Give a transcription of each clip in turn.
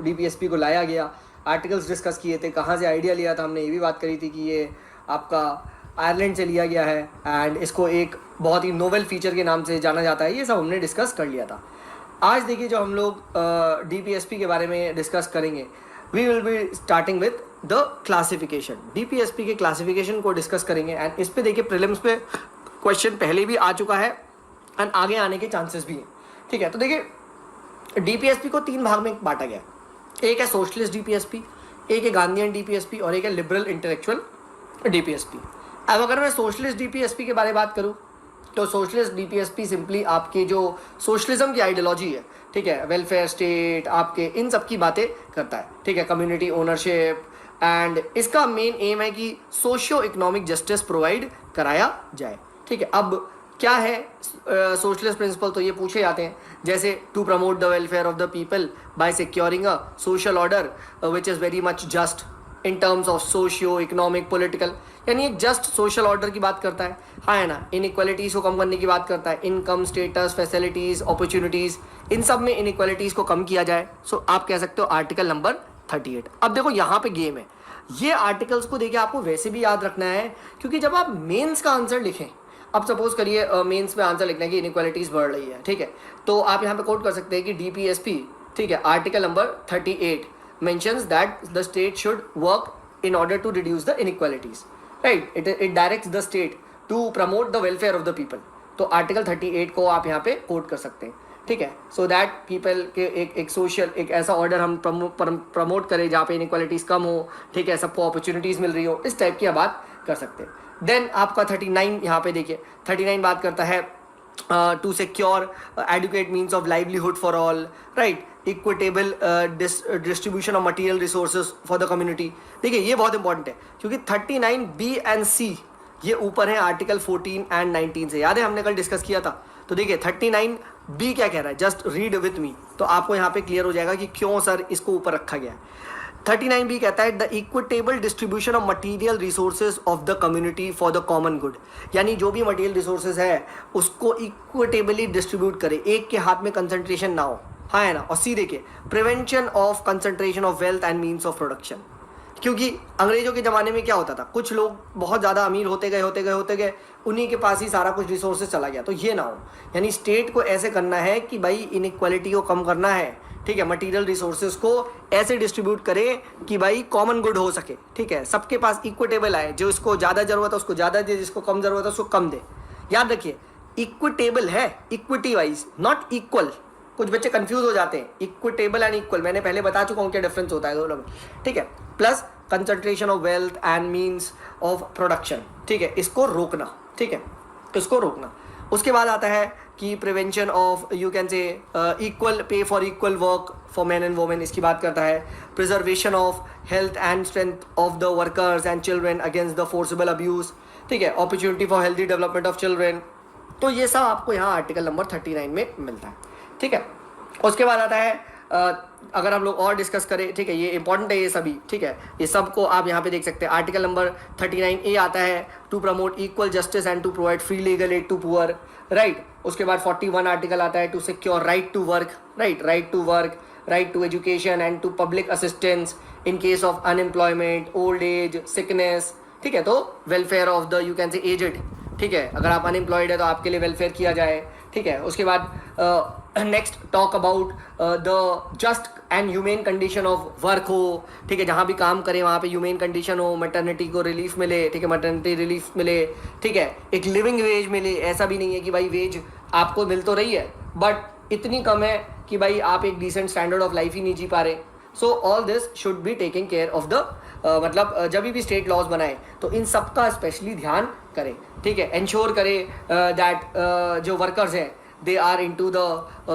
DPSP को लाया गया, आर्टिकल्स डिस्कस किए थे, कहाँ से आइडिया लिया था, हमने ये भी बात करी थी कि ये आपका आयरलैंड से लिया गया है एंड इसको एक बहुत ही नोवेल फीचर के नाम से जाना जाता है, ये सब हमने डिस्कस कर लिया था। आज देखिए जो हम लोग डीपीएसपी के बारे में डिस्कस करेंगे, we will be starting with the classification. DPSP के क्लासिफिकेशन को डिस्कस करेंगे एंड इस पे देखिए प्रीलिम्स पे क्वेश्चन पहले भी आ चुका है एंड आगे आने के चांसेस भी हैं, ठीक है। तो देखिए डीपीएसपी को 3 भाग में बांटा गया, एक है सोशलिस्ट डीपीएसपी, एक है गांधीयन डीपीएसपी और एक है लिबरल इंटेलेक्चुअल डीपीएसपी। अब अगर मैं सोशलिस्ट डीपीएसपी के बारे में बात करूँ तो सोशलिस्ट डीपीएसपी सिंपली आपकी जो सोशलिज्म की आइडियोलॉजी है, ठीक है, वेलफेयर स्टेट, आपके इन सब की बातें करता है, ठीक है, कम्युनिटी ओनरशिप, एंड इसका मेन एम है कि सोशियो इकोनॉमिक जस्टिस प्रोवाइड कराया जाए, ठीक है। अब क्या है सोशलिस्ट प्रिंसिपल, तो ये पूछे जाते हैं, जैसे to promote the welfare of the people by securing a social order which is very much just in terms of socio economic political, यानी एक जस्ट सोशल ऑर्डर की बात करता है, हाँ है ना, इनइक्वालिटीज़ को कम करने की बात करता है, इनकम, स्टेटस, फैसिलिटीज़, अपॉर्चुनिटीज़, इन सब में इनइक्वालिटीज़ को कम किया जाए। सो आप कह सकते हो आर्टिकल नंबर 38। अब देखो यहाँ पे गेम है, ये आर्टिकल्स को देखिए आपको वैसे भी याद रखना है, क्योंकि जब आप मेंस का आंसर लिखें, अब सपोज करिए मेंस में आंसर लिखना है कि इनइक्वालिटीज़ बढ़ रही है, ठीक है, तो आप यहाँ पे कोट कर सकते हैं कि डीपीएसपी, ठीक है, article number 38 mentions that the state should work in order to reduce the inequalities, right? It directs the state to promote the welfare of the people. तो आर्टिकल 38 को आप यहाँ पे कोट कर सकते हैं, ठीक है, सो दैट पीपल के एक सोशल एक ऐसा ऑर्डर हम प्रमोट करें जहाँ पे इनइक्वालिटीज़ कम हो, ठीक है, सबको अपॉर्चुनिटीज़ मिल रही हो, इस टाइप की आप बात कर सकते हैं। देन आपका 39 यहाँ पे देखिए, 39 बात करता है to secure adequate means of livelihood for all, right? Equitable distribution of material resources for the community। देखिए ये बहुत इंपॉर्टेंट है, क्योंकि 39 B एंड C ये ऊपर है आर्टिकल 14 एंड 19 से, याद है हमने कल डिस्कस किया था। तो देखिए 39 B क्या कह रहा है, जस्ट रीड विथ मी, तो आपको यहाँ पे क्लियर हो जाएगा कि क्यों सर इसको ऊपर रखा गया है। 39 बी कहता है the equitable distribution of material resources of the community for the common good, यानी जो भी मटीरियल रिसोर्सेज है उसको इक्विटेबली डिस्ट्रीब्यूट करे, एक के हाथ में कंसंट्रेशन ना हो, हाँ है ना। और सी देखिए prevention of concentration of wealth and means of production, क्योंकि अंग्रेजों के ज़माने में क्या होता था, कुछ लोग बहुत ज़्यादा अमीर होते गए, उन्हीं के पास ही सारा कुछ रिसोर्सेज चला गया, तो ये ना हो, यानी स्टेट को ऐसे करना है कि भाई इनइक्वालिटी को कम करना है, ठीक है, मटेरियल रिसोर्सेज को ऐसे डिस्ट्रीब्यूट करें कि भाई कॉमन गुड हो सके, ठीक है, सबके पास इक्विटेबल आए, जो इसको ज़्यादा ज़रूरत है उसको ज़्यादा दे, जिसको कम ज़रूरत है उसको कम दे। याद रखिए इक्विटेबल है, इक्विटी वाइज, नॉट इक्वल। कुछ बच्चे कंफ्यूज हो जाते हैं, इक्विटेबल एंड इक्वल, मैंने पहले बता चुका हूँ क्या डिफरेंस होता है दोनों में, ठीक है। Plus concentration of wealth and means of production, ठीक है, इसको रोकना, ठीक है, इसको रोकना। उसके बाद आता है कि प्रिवेंशन ऑफ यू कैन से equal pay for equal work for man and women, इसकी बात करता है। Preservation of health and strength of the workers and children against the forcible abuse, ठीक है, opportunity for healthy development of children. तो ये सब आपको यहाँ आर्टिकल नंबर 39 में मिलता है, ठीक है। उसके बाद आता है अगर हम लोग और डिस्कस करें, ठीक है, ये इंपॉर्टेंट है ये सभी, ठीक है, ये सबको आप यहाँ पे देख सकते हैं। आर्टिकल नंबर 39A आता है to promote equal justice and to provide free legal aid to poor, right. उसके बाद 41 आर्टिकल आता है to secure right to work, right, right to work, right to education and to public assistance in case of unemployment, old age, sickness, ठीक है, तो welfare of the you can say aged, ठीक है, अगर आप unemployed है तो आपके लिए वेलफेयर किया जाए, ठीक है। उसके बाद next talk about the just and humane condition of work हो, ठीक है, जहाँ भी काम करें वहाँ पे ह्यूमेन कंडीशन हो, मैटरनिटी को रिलीफ मिले, ठीक है, मैटरनिटी रिलीफ मिले, ठीक है, एक लिविंग वेज मिले, ऐसा भी नहीं है कि भाई वेज आपको मिल तो रही है बट इतनी कम है कि भाई आप एक डिसेंट स्टैंडर्ड ऑफ लाइफ ही नहीं जी पा रहे। So all this should be taking care of the मतलब जब भी स्टेट लॉज बनाए तो इन सब का स्पेशली ध्यान करें, ठीक है, इंश्योर करें दैट जो वर्कर्स हैं they are into the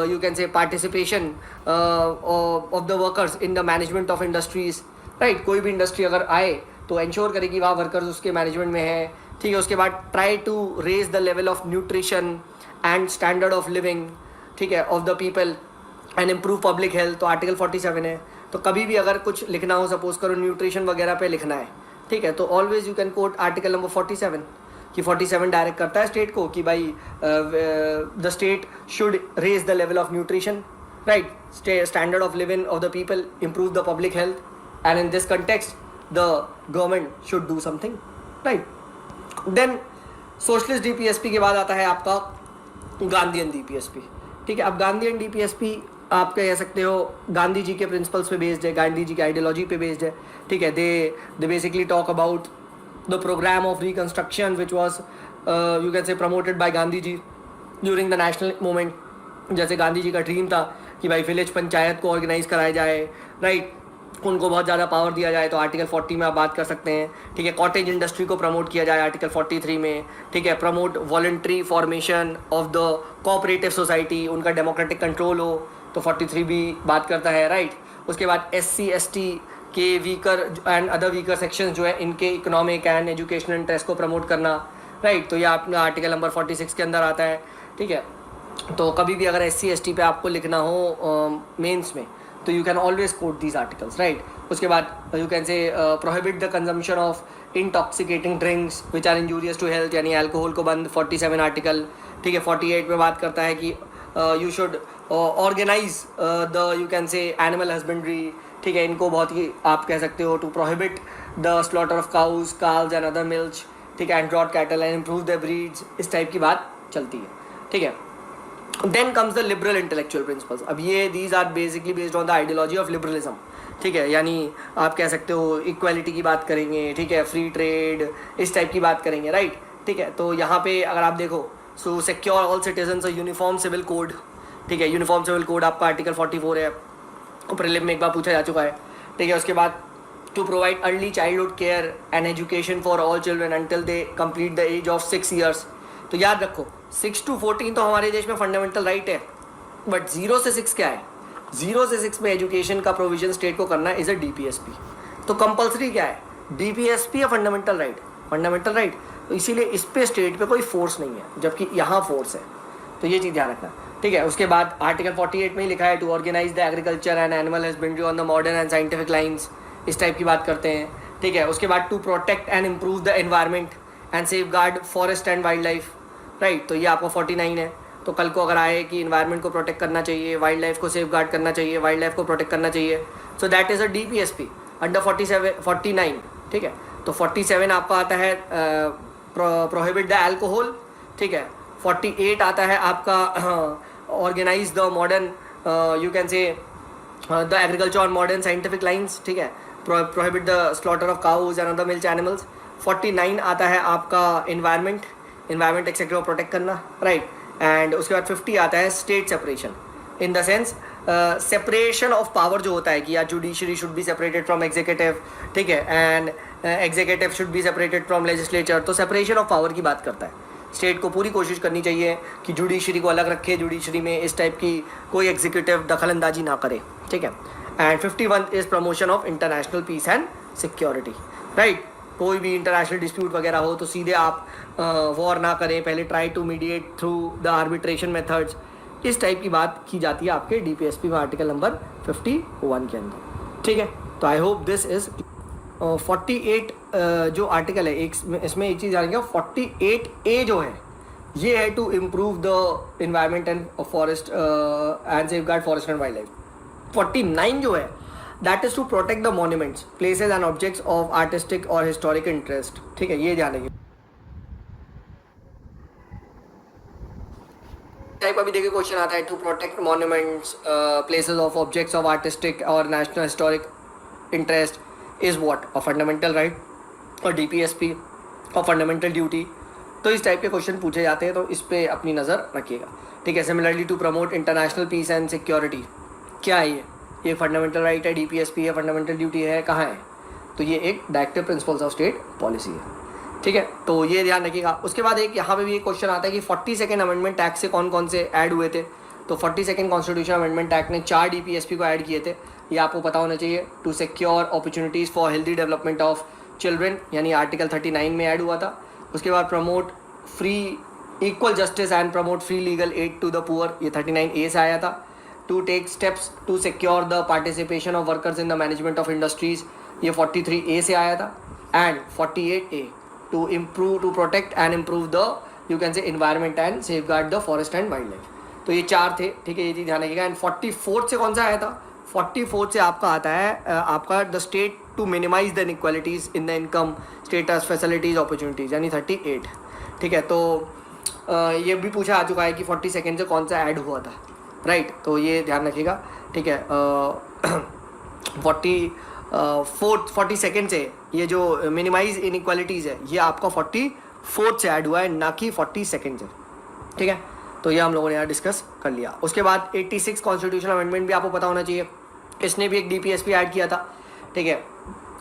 you can say participation of the workers in the management of industries, right। कोई भी इंडस्ट्री अगर आए तो इंश्योर करे कि वहाँ वर्कर्स उसके मैनेजमेंट में है, ठीक है। उसके बाद try to raise the level of nutrition and standard of living, ठीक है, of the people and improve public health, तो आर्टिकल 47 है। तो कभी भी अगर कुछ लिखना हो, सपोज करो न्यूट्रिशन वगैरह पे लिखना है, ठीक है, तो always you can coat article number 47 कि 47 डायरेक्ट करता है स्टेट को कि भाई the state should raise the level of nutrition, right? Standard of living of the people, improve the public health, and in this context the government should do something, right? Then socialist DPSP के बाद आता है आपका Gandhian DPSP, ठीक है। अब Gandhian DPSP आप कह सकते हो गांधी जी के प्रिंसिपल्स पे बेस्ड है, गांधी जी की आइडियोलॉजी पे बेस्ड है, ठीक है। They basically talk about the programme of reconstruction which was you can say promoted by Gandhi ji during the national movement. जैसे गांधी जी का ड्रीम था कि भाई विलेज पंचायत को ऑर्गेनाइज कराया जाए, राइट, उनको बहुत ज़्यादा पावर दिया जाए, तो आर्टिकल 40 में आप बात कर सकते हैं, ठीक है। कॉटेज इंडस्ट्री को प्रमोट किया जाए आर्टिकल 43 में, ठीक है। Promote voluntary formation of the cooperative society, उनका डेमोक्रेटिक कंट्रोल हो, तो 43 भी बात करता है, राइट। उसके बाद SC ST के weaker and other weaker sections जो है इनके इकोनॉमिक एंड एजुकेशनल इंटरेस्ट को प्रमोट करना, राइट, तो ये आपका आर्टिकल नंबर 46 के अंदर आता है, ठीक है। तो कभी भी अगर SC ST पे आपको लिखना हो मेंस में तो you can always quote these articles, right. उसके बाद you can say prohibit the consumption of intoxicating drinks which are injurious to health, यानी अल्कोहल को बंद, 47 आर्टिकल, ठीक है। 48 में बात करता है कि you should organise the you can say animal husbandry, ठीक है। इनको बहुत ही आप कह सकते हो to prohibit the slaughter of cows, calves and other milk, ठीक है, and draught cattle and improve the breeds, इस टाइप की बात चलती है, ठीक है। Then comes the liberal intellectual principles. अब ये these are basically based on the ideology of liberalism, ठीक है। यानी आप कह सकते हो इक्वालिटी की बात करेंगे, ठीक है, फ्री ट्रेड, इस टाइप की बात करेंगे, राइट, ठीक है। तो यहाँ पे अगर आप देखो, so secure all citizens a uniform civil code, ठीक है। यूनिफॉर्म सिविल कोड आपका आर्टिकल 44 है, प्रीलिम में एक बार पूछा जा चुका है, ठीक है। उसके बाद to provide early childhood care and education for all children until they complete the age of 6 years. तो याद रखो 6 to 14 तो हमारे देश में फंडामेंटल राइट है, बट 0 से 6 क्या है? 0 से 6 में एजुकेशन का प्रोविजन स्टेट को करना इज अ डीपीएसपी। तो कंपलसरी क्या है? डीपीएसपी या फंडामेंटल राइट? Fundamental right. तो इसीलिए इस पे स्टेट पे कोई फोर्स नहीं है, जबकि यहाँ फोर्स है, तो ये चीज़ ध्यान रखना, ठीक है। उसके बाद आर्टिकल 48 में ही लिखा है to organise the agriculture and animal husbandry on the modern and scientific lines, इस टाइप की बात करते हैं, ठीक है। उसके बाद to protect and improve the environment and safeguard forest and wildlife, right. तो ये आपका 49 है। तो कल को अगर आए कि इन्वायरमेंट को प्रोटेक्ट करना चाहिए, वाइल्ड लाइफ को सेफ गार्ड करना चाहिए, वाइल्ड लाइफ को प्रोटेक्ट करना चाहिए, so that is a DPSP under 49, ठीक है। तो 47 आपका आता है प्रोहिबिट द अल्कोहल, ठीक है। 48 आता है आपका organise the modern you can say the agriculture on modern scientific lines, ठीक है। Prohibit the slaughter of cows and other milk animals. 49 आता है आपका इन्वायरमेंट एक्सेट्रा को प्रोटेक्ट करना, राइट। एंड उसके बाद 50 आता है state separation, in the sense separation of power जो होता है कि या judiciary should be separated from executive, ठीक है, and executive should be separated from legislature. तो सेपरेशन ऑफ पावर की बात करता है। स्टेट को पूरी कोशिश करनी चाहिए कि जुडिशरी को अलग रखे, जुडिशरी में इस टाइप की कोई एग्जीक्यूटिव दखलंदाजी ना करे, ठीक है। And 51 is promotion of international peace and security, right. कोई भी इंटरनेशनल डिस्प्यूट वगैरह हो तो सीधे आप वॉर ना करें, पहले try to mediate through the arbitration methods, इस टाइप की बात की जाती है आपके डीपीएसपी में आर्टिकल नंबर 51 के अंदर, ठीक है। तो आई होप दिस इज 48 जो आर्टिकल है, एक इसमें एक चीज़ जानेंगे, 48A जो है ये है to improve the environment and forest and safeguard forest and wildlife. 49 जो है that is to protect the monuments, places and objects of artistic और हिस्टोरिक इंटरेस्ट, ठीक है, ये ध्यान रखिए। टाइप अभी देखिए क्वेश्चन आता है to protect monuments, places of objects of artistic और national historic interest is what a fundamental right और डीपीएसपी और फंडामेंटल ड्यूटी। तो इस टाइप के क्वेश्चन पूछे जाते हैं, तो इस पे अपनी नज़र रखिएगा, ठीक है। Similarly to promote international peace and security, क्या है ये फंडामेंटल राइट है, डीपीएसपी है, फंडामेंटल ड्यूटी है, कहाँ है? तो ये एक directive principles of state policy है, ठीक है। तो ये ध्यान रखिएगा। उसके बाद एक यहाँ पे भी एक क्वेश्चन आता है कि 42nd अमेंडमेंट एक्ट से कौन कौन से ऐड हुए थे। तो 42nd कॉन्स्टिट्यूशन अमेंडमेंट एक्ट ने 4 डीपीएसपी को ऐड किए थे, ये आपको पता होना चाहिए। To secure opportunities for healthy development of children, यानी आर्टिकल 39 में ऐड हुआ था। उसके बाद promote free equal justice and promote free legal aid to the poor, ये 39A से आया था। To take steps to secure the participation of workers in the management of industries, ये 43A से आया था। And 48A to protect and improve the you can say environment and safe guard the forest and wild life. तो ये 4 थे, ठीक है, ये चीज़ ध्यान रखिएगा। एंड 44 से कौन सा आया था? 44 से आपका आता है आपका the state to minimise the inequalities in the income status facilities opportunities, यानी 38, ठीक है। तो ये भी पूछा आ चुका है कि 42nd से कौन सा ऐड हुआ था, राइट, तो ये ध्यान रखिएगा, ठीक है। 42nd से ये जो मिनिमाइज इनइक्वालिटीज़ है ये आपका 44 से ऐड हुआ है, ना कि 42nd से, ठीक है। तो ये हम लोगों ने यहाँ डिस्कस कर लिया। उसके बाद 86 कॉन्स्टिट्यूशनल अमेंडमेंट भी आपको पता होना चाहिए, इसने भी एक DPSP ऐड किया था, ठीक है।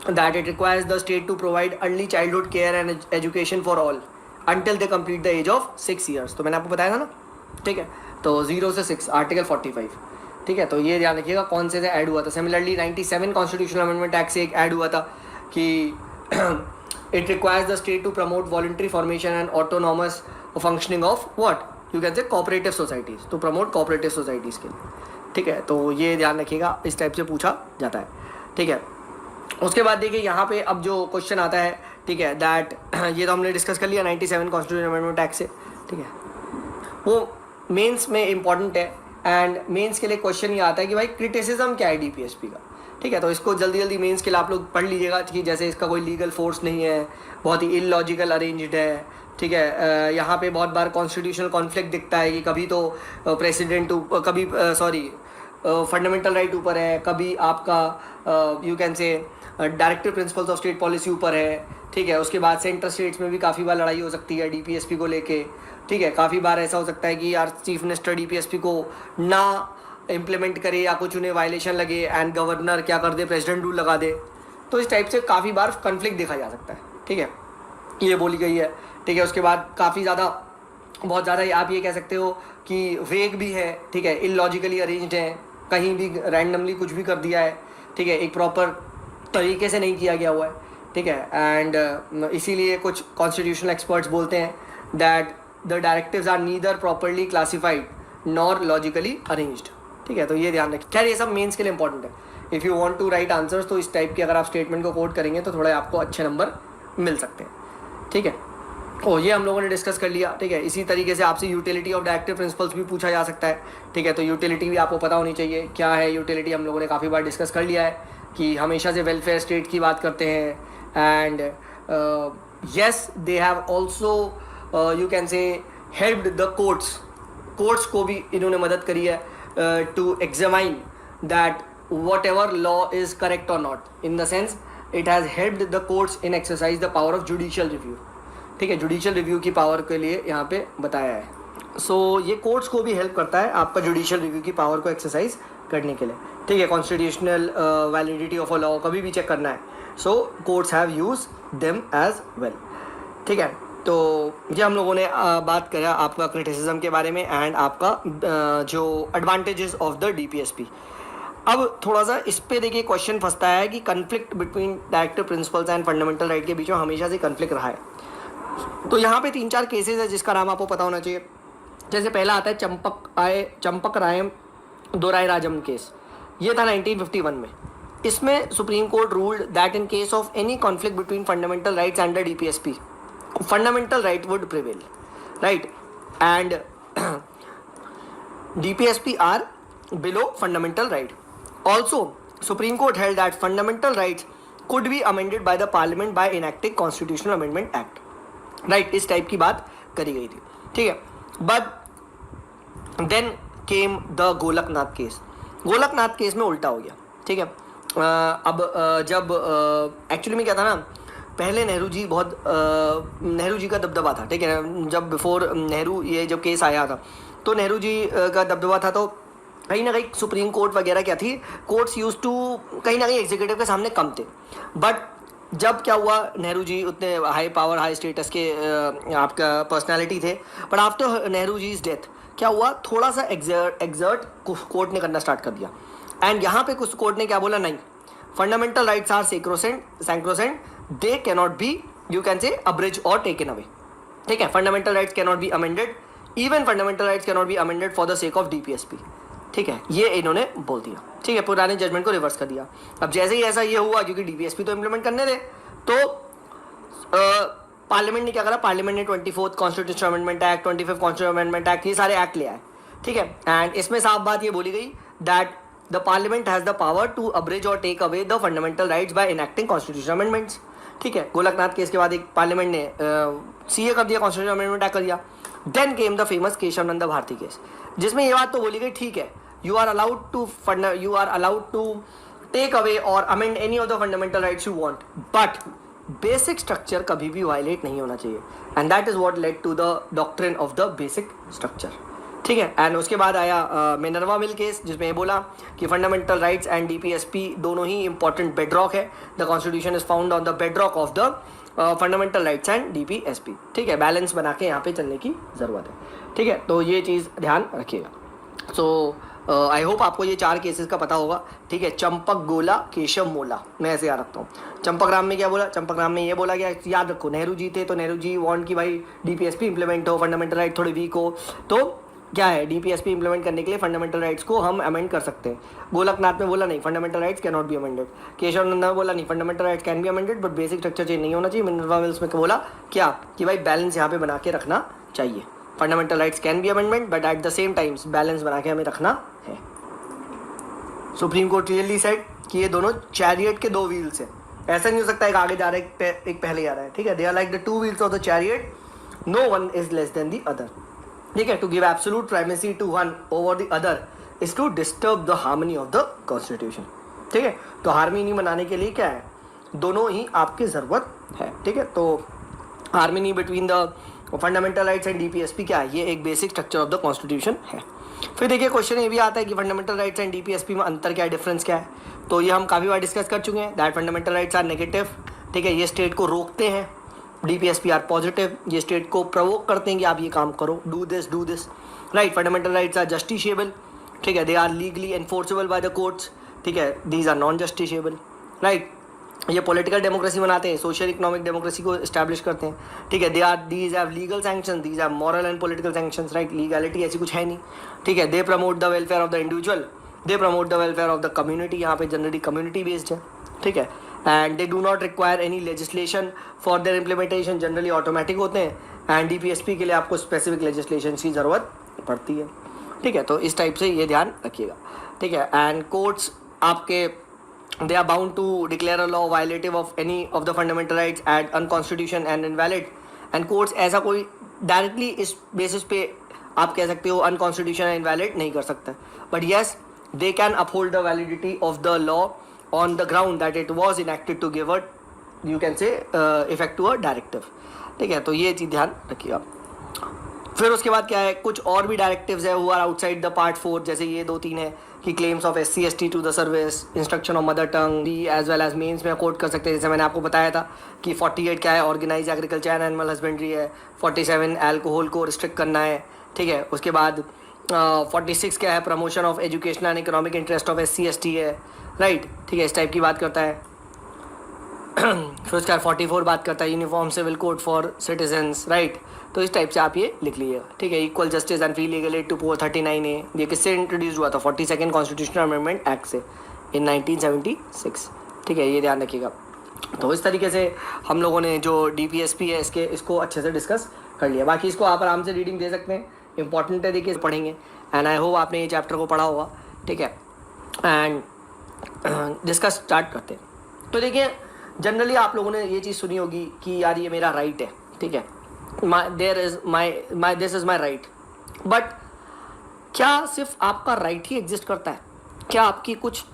That it requires the state to provide early childhood care and education for all until they complete the age of 6 years. तो मैंने आपको बताया था ना, ठीक है। तो 0 से 6 आर्टिकल 45, ठीक है। तो ये ध्यान रखिएगा कौन से ऐड हुआ था। सिमिलरली 97 कॉन्स्टिट्यूशनल अमेंडमेंट एक्ट से एक ऐड हुआ था कि it requires the state to promote voluntary formation and autonomous functioning of what you can say cooperative societies, to promote cooperative societies के लिए, ठीक है। तो ये ध्यान रखिएगा, इस टाइप से पूछा जाता है, ठीक है। उसके बाद देखिए यहाँ पे अब जो क्वेश्चन आता है, ठीक है, दैट ये तो हमने डिस्कस कर लिया 97 कॉन्स्टिट्यूशनल अमेंडमेंट एक्ट से, ठीक है। वो मेंस में इंपॉर्टेंट है एंड मेंस के लिए क्वेश्चन ये आता है कि भाई क्रिटिसिज्म क्या है DPSP का, ठीक है। तो इसको जल्दी जल्दी मेंस के लिए आप लोग पढ़ लीजिएगा कि जैसे इसका कोई लीगल फोर्स नहीं है, बहुत ही इलॉजिकल अरेंज्ड है, ठीक है। यहाँ पे बहुत बार कॉन्स्टिट्यूशनल कॉन्फ्लिक्ट दिखता है कि कभी तो प्रेसिडेंट कभी फंडामेंटल राइट ऊपर है, कभी आपका यू कैन से directive principles of state policy ऊपर है, ठीक है। उसके बाद सेंटर स्टेट्स में भी काफ़ी बार लड़ाई हो सकती है DPSP को लेके, ठीक है। काफ़ी बार ऐसा हो सकता है कि यार चीफ मिनिस्टर DPSP को ना इम्प्लीमेंट करे या कुछ उन्हें वायलेशन लगे एंड गवर्नर क्या कर दे, प्रेसिडेंट रूल लगा दे। तो इस टाइप से काफ़ी बार कन्फ्लिक्ट देखा जा सकता है, ठीक है, ये बोली गई है, ठीक है। उसके बाद काफ़ी ज़्यादा, बहुत ज़्यादा आप ये कह सकते हो कि वेग भी है, ठीक है, इलॉजिकली अरेंज्ड है, कहीं भी रैंडमली कुछ भी कर दिया है, ठीक है, एक प्रॉपर तरीके से नहीं किया गया हुआ है, ठीक है। एंड इसीलिए कुछ कॉन्स्टिट्यूशनल एक्सपर्ट्स बोलते हैं that the directives are neither properly classified nor logically arranged, ठीक है। तो ये ध्यान रखें। खैर ये सब मेंस के लिए इंपॉर्टेंट है। If you want to write answers तो इस टाइप के अगर आप स्टेटमेंट को कोट करेंगे तो थोड़े आपको अच्छे नंबर मिल सकते हैं, ठीक है। ये हम लोगों ने डिस्कस कर लिया, ठीक है। इसी तरीके से आपसे यूटिलिटी ऑफ डायरेक्टिव प्रिंसिपल्स भी पूछा जा सकता है, ठीक है। तो यूटिलिटी भी आपको पता होनी चाहिए, क्या है यूटिलिटी, हम लोगों ने काफ़ी बार डिस्कस कर लिया है कि हमेशा से वेलफेयर स्टेट की बात करते हैं। And yes they have also you can say helped the courts को भी इन्होंने मदद करी है to examine that whatever law is correct और not, in the sense it has helped the courts in exercise the power of judicial review, ठीक है। Judicial review की पावर के लिए यहाँ पे बताया है। सो ये कोर्ट्स को भी हेल्प करता है आपका जुडिशियल रिव्यू की पावर को एक्सरसाइज करने के लिए, ठीक है। Constitutional validity of a law कभी भी चेक करना है, so courts have use them as well, ठीक है। तो ये हम लोगों ने बात करा आपका क्रिटिसिज्म के बारे में एंड आपका जो एडवांटेजेस ऑफ द DPSP। अब थोड़ा सा इस पे देखिए क्वेश्चन फंसता है कि conflict between directive principles and fundamental right के बीच में हमेशा से कन्फ्लिक्ट रहा है। तो यहाँ पे 3-4 केसेस है जिसका नाम आपको पता होना चाहिए। जैसे पहला आता है चंपक राय दोराय राजम केस, ये था 1951 में। इसमें Supreme Court ruled that in case of any conflict between fundamental rights and the DPSP, fundamental right would prevail, right, and DPSP are below fundamental right. Also Supreme Court held that fundamental rights could be amended by the parliament by enacting constitutional amendment act, right, इस type की बात करी गई थी, ठीक है। But then came the Golaknath case. Golaknath case में उल्टा हो गया, ठीक है। अब जब एक्चुअली में क्या था ना, पहले नेहरू जी का दबदबा था, ठीक है। जब बिफोर नेहरू ये जब केस आया था तो नेहरू जी का दबदबा था, तो कहीं ना कहीं सुप्रीम कोर्ट वगैरह क्या थी, कोर्ट्स यूज टू कहीं ना कहीं एग्जीक्यूटिव के सामने कम थे। बट जब क्या हुआ, नेहरू जी उतने हाई पावर हाई स्टेटस के आपका पर्सनालिटी थे, but after Nehru ji is death क्या हुआ, थोड़ा सा एग्जर्ट कोर्ट ने करना स्टार्ट कर दिया। एंड यहाँ पे कुछ कोर्ट ने क्या बोला, नहीं, fundamental rights are sacrosanct, they cannot be you can say abridge और टेकन अवे, ठीक है। Fundamental rights cannot be amended, even fundamental rights cannot be amended for the sake of DPSP, ठीक है। ये इन्होंने बोल दिया, ठीक है, पुराने जजमेंट को रिवर्स कर दिया। अब जैसे ही ऐसा ये हुआ, क्योंकि DPSP तो इम्प्लीमेंट करने थे, तो पार्लियामेंट ने क्या करा, पार्लियामेंट ने 24th constitutional amendment act, 25th constitutional amendment act, ये सारे एक्ट ले आए, ठीक है। एंड इसमें साफ बात ये बोली गई that the parliament has the power to abridge और take away the fundamental rights by enacting constitution amendments. ठीक है, गोलकनाथ केस के बाद एक पार्लियामेंट ने सीए कर दिया, कॉन्स्टिट्यूशन अमेंडमेंट एक्ट कर दिया। Then came the famous Kesavananda Bharati case, जिसमें ये बात तो बोली गई ठीक है, you are allowed to take away और amend any of the fundamental rights you want, but basic structure कभी भी वायलेट नहीं होना चाहिए। And that is what led to the doctrine of the basic structure. ठीक है। एंड उसके बाद आया मिनर्वा मिल केस, जिसमें ये बोला कि फंडामेंटल राइट्स एंड डीपीएसपी दोनों ही इंपॉर्टेंट बेडरॉक है। The constitution is found on the bedrock of the fundamental rights and DPSP. ठीक है, बैलेंस बना के यहाँ पे चलने की ज़रूरत है। ठीक है, तो ये चीज़ ध्यान रखिएगा। सो आई होप आपको ये 4 केसेस का पता होगा। ठीक है, चंपक गोला केशव मोला, मैं ऐसे याद रखता हूँ। चंपक राम में क्या बोला? चंपक राम में ये बोला गया, याद रखो, नेहरू जी थे तो नेहरू जी वांट कि भाई डीपीएसपी इंप्लीमेंट हो, फंडामेंटल राइट थोड़े वीक हो, तो क्या है डीपीएसपी इंप्लीमेंट करने के लिए फंडामेंटल राइट्स को हम अमेंड कर सकते हैं। गोलकनाथ में बोला नहीं, fundamental rights can not be amended. Keshav Nanda में बोला नहीं, fundamental rights can be amended but basic structure change नहीं होना चाहिए। मिनर्वा मिल्स में बोला क्या कि भाई बैलेंस यहाँ पे बना के रखना चाहिए। Fundamental rights can be amendment but at the same times balance बना के हमें रखना है। सुप्रीम कोर्ट क्लियरली सेड कि ये दोनों चैरियट के 2 व्हील्स हैं। ऐसा नहीं हो सकता एक आगे जा रहा है एक पहले जा रहा है। ठीक है, they are like the 2 wheels of the chariot, no one is less than the other. ठीक है, to give absolute primacy to one over the other is to disturb the harmony of the constitution. ठीक है, तो harmony बनाने के लिए क्या है, दोनों ही आपकी ज़रूरत है। ठीक है, तो harmony between the fundamental rights and DPSP क्या है, ये एक basic structure of the constitution है। फिर देखिए क्वेश्चन ये भी आता है कि फंडामेंटल राइट्स एंड डीपीएसपी में अंतर क्या है, डिफरेंस क्या है। तो ये हम काफ़ी बार डिस्कस कर चुके हैं that fundamental rights are negative. ठीक है, ये स्टेट को रोकते हैं। डीपीएसपी आर पॉजिटिव, ये स्टेट को प्रवोक करते हैं कि आप ये काम करो, do this right. Fundamental rights are justiciable. ठीक है, they are legally enforceable by the courts. ठीक है, these are non justiciable. Right, ये पॉलिटिकल डेमोक्रेसी बनाते हैं, सोशल इकोनॉमिक डेमोक्रेसी को इस्टेब्लिश करते हैं। ठीक है, these have legal sanction, these have moral and political sanctions. Right, legality ऐसी कुछ है नहीं। ठीक है, they promote the welfare of the individual, they promote the welfare of the community. यहाँ पे जनरली कम्युनिटी बेस्ड है। ठीक है, and they do not require any legislation for their implementation, generally automatic होते हैं। एंड डीपीएसपी के लिए आपको स्पेसिफिक लेजिस्लेशन की ज़रूरत पड़ती है। ठीक है, तो इस टाइप से ये ध्यान रखिएगा। ठीक है, एंड कोर्ट्स आपके they are bound to declare a law violative of any of the fundamental rights as unconstitutional and invalid, and courts ऐसा कोई डायरेक्टली इस बेसिस पे आप कह सकते हो अनकॉन्स्टिट्यूशनल एंड इनवैलिड नहीं कर सकता, but yes they can uphold the validity of the law on the ground that it was enacted to give you can say effect to a directive. ठीक है, तो ये चीज़ ध्यान रखिएगा। फिर उसके बाद क्या है, कुछ और भी डायरेक्टिव्स है हुआ आउटसाइड द पार्ट 4, जैसे ये 2-3 है कि claims of SC/ST to the service, instruction of mother tongue the as well as mains में कोट कर सकते हैं। जैसे मैंने आपको बताया था कि 48 क्या है, organise agriculture and animal husbandry है। 47 अल्कोहल को रिस्ट्रिक्ट करना है। ठीक है, उसके बाद 46 क्या है, promotion of educational and economic interest of SC/ST है। राइट, ठीक है, इस टाइप की बात करता है। फिर उसका 44 बात करता है uniform civil code for citizens. Right, तो इस टाइप से आप ये लिख लीजिएगा। ठीक है, equal justice and free legal aid to poor 39A, ये किससे इंट्रोड्यूस हुआ था, 42nd कॉन्स्टिट्यूशनल अमेंडमेंट एक्ट से इन 1976। ठीक है, ये ध्यान रखिएगा। तो इस तरीके से हम लोगों ने जो डीपीएसपी है इसको अच्छे से डिस्कस कर लिया। बाकी इसको आप आराम से रीडिंग दे सकते हैं, इंपॉर्टेंट है, देखिए पढ़ेंगे। एंड आई होप आपने ये चैप्टर को पढ़ा होगा। ठीक है, एंड डिस्कस स्टार्ट करते हैं। तो देखिए जनरली आप लोगों ने ये चीज़ सुनी होगी कि यार ये मेरा राइट है। ठीक है, this is my right, but क्या सिर्फ आपका राइट ही एग्जिस्ट करता है? क्या आपकी कुछ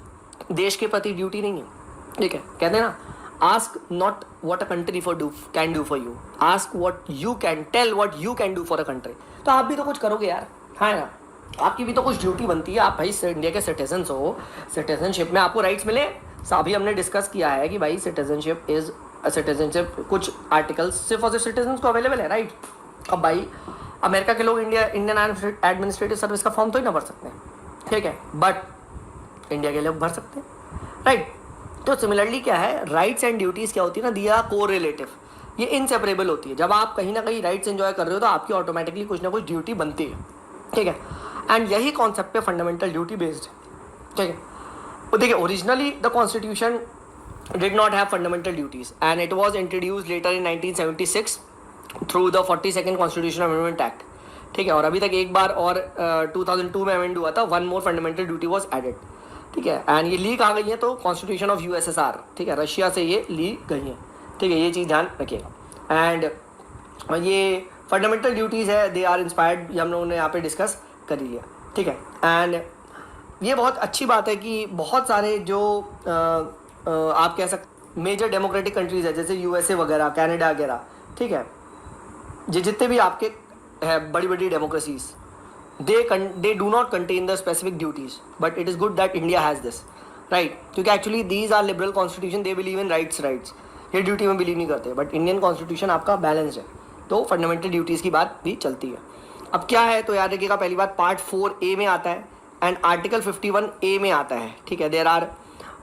देश के प्रति ड्यूटी नहीं है? ठीक है, कहते हैं ना, ask not what a country can do for you, ask what you can, tell what you can do for a country. तो आप भी तो कुछ करोगे यार, हाँ ना, आपकी भी तो कुछ ड्यूटी बनती है। आप भाई इंडिया के सिटीजन्स हो, सिटीजनशिप में आपको राइट्स मिले। अभी हमने डिस्कस किया है कि भाई सिटीजनशिप कुछ आर्टिकल्स सिर्फ और सिर्फ सिटीजन्स को अवेलेबल है। राइट, अब भाई अमेरिका के लोग इंडियन एडमिनिस्ट्रेटिव सर्विस का फॉर्म तो ही ना भर सकते हैं। ठीक है, बट इंडिया के लोग भर सकते हैं। राइट, तो सिमिलरली क्या है, राइट्स एंड ड्यूटीज़ क्या होती है ना, दिया कोरिलेटिव, ये इनसेपरेबल होती है। जब आप कहीं ना कहीं राइट्स एंजॉय कर रहे हो तो आपकी ऑटोमेटिकली कुछ ना कुछ ड्यूटी बनती है। ठीक है, एंड यही कॉन्सेप्ट पे फंडामेंटल ड्यूटी बेस्ड है। ठीक है, तो देखिए originally the constitution did not have fundamental duties and it was introduced later in 1976 through the 42nd Constitutional Amendment Act. ठीक है, और अभी तक एक बार और 2002 में अमेंड हुआ था, one more fundamental duty was added. ठीक है, एंड ये ली कहाँ गई है, तो कॉन्स्टिट्यूशन ऑफ USSR, ठीक है, रशिया से ये ली गई हैं। ठीक है, ये चीज़ ध्यान रखिएगा। एंड ये फंडामेंटल ड्यूटीज़ है, दे आर इंस्पायर्ड, ये हम लोगों ने यहाँ पे डिस्कस कर लिया। ठीक है, एंड ये बहुत अच्छी बात है कि बहुत सारे जो आप कह सकते मेजर डेमोक्रेटिक कंट्रीज़ है, जैसे USA वगैरह, कनाडा वगैरह, ठीक है, ये जितने भी आपके है बड़ी बड़ी democracies, they do not contain the specific duties, but it is good that India has this, right, क्योंकि actually these are liberal constitution, they believe in rights, ये ड्यूटी में बिलीव नहीं करते, बट इंडियन कॉन्स्टिट्यूशन आपका balance है, तो fundamental duties की बात भी चलती है। अब क्या है, तो याद रखिएगा, पहली बात पार्ट 4A में आता है एंड आर्टिकल 51A में आता है। ठीक है, देयर आर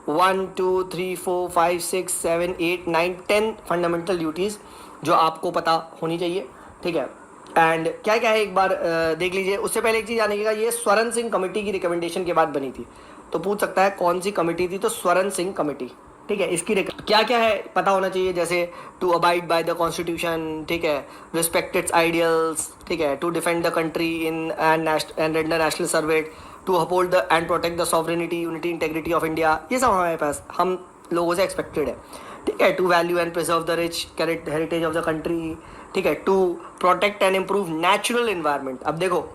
1 2 3 4 5 6 7 8 9 10 फंडामेंटल ड्यूटीज़ जो आपको पता होनी चाहिए। ठीक है, एंड क्या क्या है एक बार देख लीजिए। उससे पहले एक चीज़ जानिएगा, ये स्वरण सिंह कमेटी की रिकमेंडेशन के बाद बनी थी, तो पूछ सकता है कौन सी कमेटी थी, तो स्वरण सिंह कमेटी। ठीक है, इसकी क्या क्या है पता होना चाहिए, जैसे to abide by the constitution, ठीक है, रिस्पेक्ट इट्स आइडियल्स, ठीक है, to defend the country in and render national service, to uphold the and protect the sovereignty, unity, integrity of India, ये सब हमारे पास हम लोगों से एक्सपेक्टेड है। ठीक है, to value and preserve the rich heritage of the country. ठीक है, to protect and improve natural environment. अब देखो,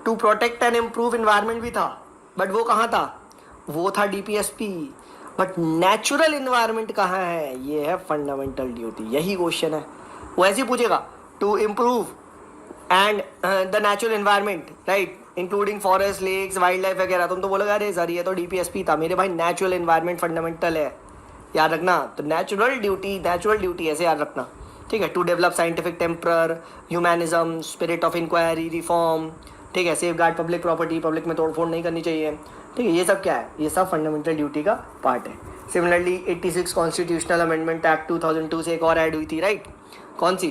to protect and improve environment भी था, बट वो कहाँ था, वो था DPSP, बट नेचुरल इन्वायरमेंट कहाँ है, ये है फंडामेंटल ड्यूटी। यही क्वेश्चन है, वो ऐसे ही पूछेगा, to improve and the natural environment, right, including forest, lakes, wildlife वगैरह। तुम तो बोलोगे अरे सर ये तो DPSP था, मेरे भाई नेचुरल इन्वायरमेंट फंडामेंटल है, याद रखना। तो नेचुरल ड्यूटी ऐसे याद रखना। ठीक है, to develop scientific temper, humanism, spirit of inquiry, reform. ठीक है, safeguard public property, public में तोड़फोड़ नहीं करनी चाहिए। ठीक है, ये सब क्या है, ये सब फंडामेंटल ड्यूटी का पार्ट है। सिमिलरली 86 कॉन्स्टिट्यूशनल अमेंडमेंट एक्ट 2002 से एक और ऐड हुई थी, राइट, कौन सी,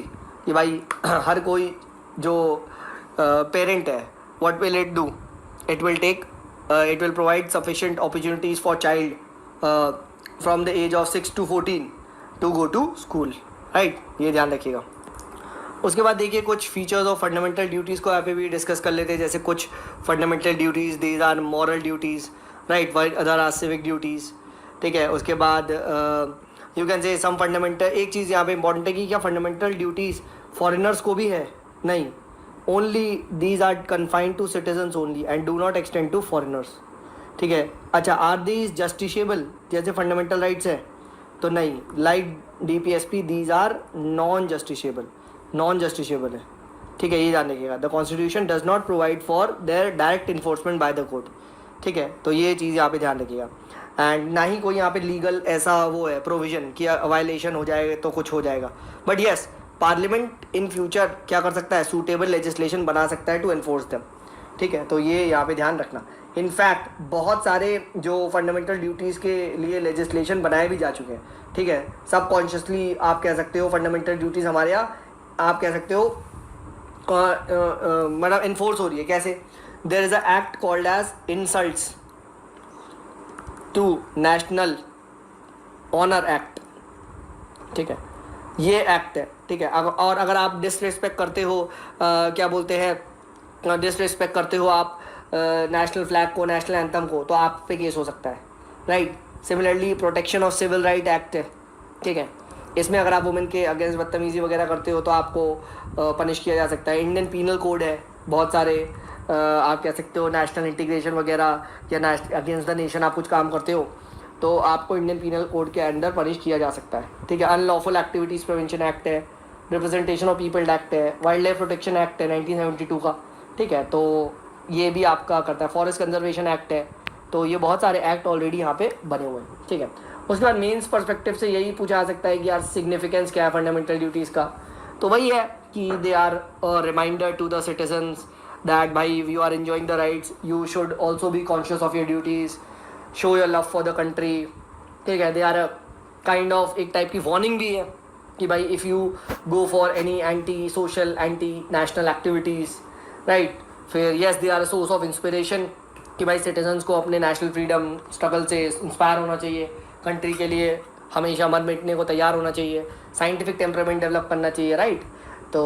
कि भाई हर कोई जो पेरेंट है, what will it do, it will provide sufficient opportunities for child from the age of 6 to 14 to go to school, right, ये ध्यान रखिएगा। उसके बाद देखिए कुछ फीचर्स ऑफ फंडामेंटल ड्यूटीज़ को यहाँ पे भी डिस्कस कर लेते हैं। जैसे कुछ fundamental duties, these are moral duties, right, while other are civic duties. ठीक है, उसके बाद यू कैन से सम फंडामेंटल, एक चीज़ यहाँ पे इंपॉर्टेंट है कि क्या फंडामेंटल ड्यूटीज़ फॉरेनर्स को भी है, नहीं, only these are confined to citizens only and do not extend to foreigners. ठीक है, अच्छा, आर दीज जस्टिशेबल, जैसे फंडामेंटल राइट्स है, तो नहीं, like DPSP these are non justiciable है। ठीक है, ये जान रखिएगा, the constitution does not provide for their direct enforcement by the court. ठीक है, तो ये चीज़ यहाँ पे ध्यान रखिएगा। एंड ना ही कोई यहाँ पे लीगल ऐसा वो है प्रोविजन कि वायलेशन हो जाए तो कुछ हो जाएगा, but yes parliament in future क्या कर सकता है, सूटेबल लेजिस्लेशन बना सकता है टू एनफोर्स देम। ठीक है, तो ये यहाँ पे ध्यान रखना। इनफैक्ट बहुत सारे जो फंडामेंटल ड्यूटीज़ के लिए लेजिस्लेशन बनाए भी जा चुके हैं। ठीक है, सब कॉन्शियसली आप कह सकते हो फंडामेंटल ड्यूटीज़ हमारे यहाँ आप कह सकते हो मतलब इन्फोर्स हो रही है। कैसे, there is a act called as insults to national honour act. ठीक है, ये एक्ट है। ठीक है, और अगर आप डिसरिस्पेक्ट करते हो क्या बोलते हैं, डिसरिस्पेक्ट करते हो आप नेशनल फ्लैग को, नेशनल एंथम को, तो आप पे केस हो सकता है, right. Similarly protection of civil right act है। ठीक है, इसमें अगर आप वुमेन के अगेंस्ट बदतमीजी वगैरह करते हो तो आपको पनिश किया जा सकता है। इंडियन पीनल कोड है, बहुत सारे आप कह सकते हो नेशनल इंटीग्रेशन वगैरह या अगेंस्ट द नेशन आप कुछ काम करते हो तो आपको इंडियन पीनल कोड के अंडर पनिश किया जा सकता है। ठीक है, अनलॉफुल एक्टिविटीज़ प्रिवेंशन एक्ट है, रिप्रेजेंटेशन ऑफ पीपल एक्ट है, वाइल्ड लाइफ प्रोटेक्शन एक्ट है 1972 का। ठीक है, तो ये भी आपका करता है, फॉरेस्ट कंजर्वेशन एक्ट है। तो ये बहुत सारे एक्ट ऑलरेडी यहाँ पे बने हुए हैं। ठीक है, उसके बाद मेंस पर्सपेक्टिव से यही पूछा जा सकता है कि यार सिग्निफिकेंस क्या है फंडामेंटल ड्यूटीज़ का, तो वही है कि they are a reminder to the citizens that भाई you are enjoying the rights, you should also be conscious of your duties, show your love for the country. ठीक है, they are a kind of एक type की warning भी है कि भाई if you go for any anti social anti national activities, right, फिर yes they are a source of inspiration कि भाई सिटीजन्स को अपने नेशनल फ्रीडम स्ट्रगल से इंस्पायर होना चाहिए, कंट्री के लिए हमेशा मर मिटने को तैयार होना चाहिए, साइंटिफिक टेम्परामेंट डेवलप करना चाहिए, राइट। तो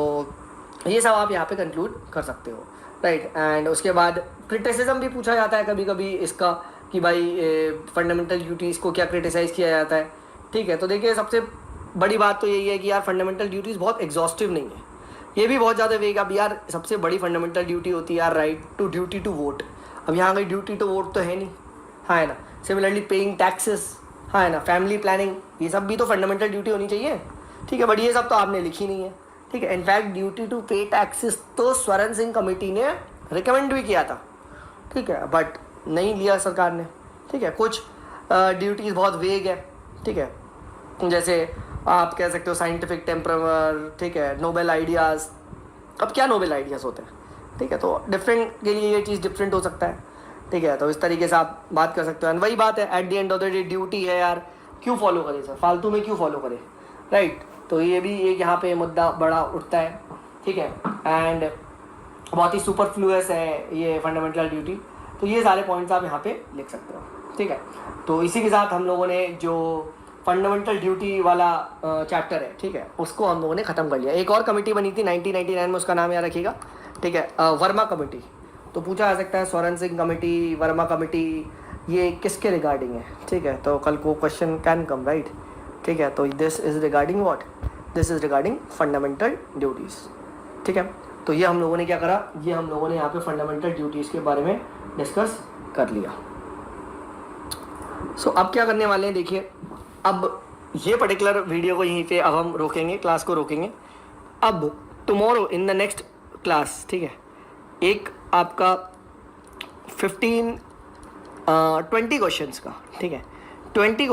ये सब आप यहाँ पे कंक्लूड कर सकते हो, राइट। एंड उसके बाद क्रिटिसिज्म भी पूछा जाता है कभी कभी इसका कि भाई फंडामेंटल ड्यूटीज़ को क्या क्रिटिसाइज़ किया जाता है, ठीक है। तो देखिए सबसे बड़ी बात तो यही है कि यार फंडामेंटल ड्यूटीज़ बहुत एग्जॉस्टिव नहीं है, ये भी बहुत ज़्यादा वेग। अब यार सबसे बड़ी फंडामेंटल ड्यूटी होती है यार right to duty to vote. अब यहाँ कोई ड्यूटी टू वोट तो है नहीं, हाँ है ना। सिमिलरली पेइंग टैक्सेस, हाँ है ना। फैमिली प्लानिंग, ये सब भी तो फंडामेंटल ड्यूटी होनी चाहिए, ठीक है। बट ये सब तो आपने लिखी नहीं है, ठीक है। इनफैक्ट ड्यूटी टू पे टैक्सेस तो स्वर्ण सिंह कमेटी ने रिकमेंड भी किया था, ठीक है, बट नहीं लिया सरकार ने, ठीक है। कुछ ड्यूटीज़ बहुत वेग है, ठीक है, जैसे आप कह सकते हो साइंटिफिक टेम्परवर, ठीक है, नोबेल आइडियाज़। अब क्या नोबेल आइडियाज़ होते हैं, ठीक है, तो डिफरेंट के लिए ये चीज़ डिफरेंट हो सकता है, ठीक है। तो इस तरीके से आप बात कर सकते हो। एंड वही बात है, at the end of the day duty है यार, क्यों फॉलो करें सर, फालतू में क्यों फॉलो करें, राइट। तो ये भी एक यहाँ पे मुद्दा बड़ा उठता है, ठीक है। एंड बहुत ही सुपरफ्लुअस है ये फंडामेंटल ड्यूटी। तो ये सारे पॉइंट्स आप यहाँ पे लिख सकते हो, ठीक है। तो इसी के साथ हम लोगों ने जो फंडामेंटल ड्यूटी वाला चैप्टर है, ठीक है, उसको हम लोगों ने ख़त्म कर लिया। एक और कमेटी बनी थी 1999 में, उसका नाम याद रखिएगा, ठीक है, वर्मा कमेटी। तो पूछा जा सकता है स्वर्ण सिंह कमेटी, वर्मा कमेटी, ये किसके रिगार्डिंग है, ठीक है। तो कल को क्वेश्चन कैन कम, राइट, ठीक है। तो this is regarding what, this is regarding fundamental duties, ठीक है। तो ये हम लोगों ने क्या करा, ये हम लोगों ने यहाँ पे फंडामेंटल ड्यूटीज़ के बारे में डिस्कस कर लिया। सो अब क्या करने वाले हैं, देखिए, अब ये पर्टिकुलर वीडियो को यहीं पे अब हम रोकेंगे, क्लास को रोकेंगे। अब tomorrow in the next class, ठीक है, एक आपका 20 क्वेश्चंस का, ठीक है, 20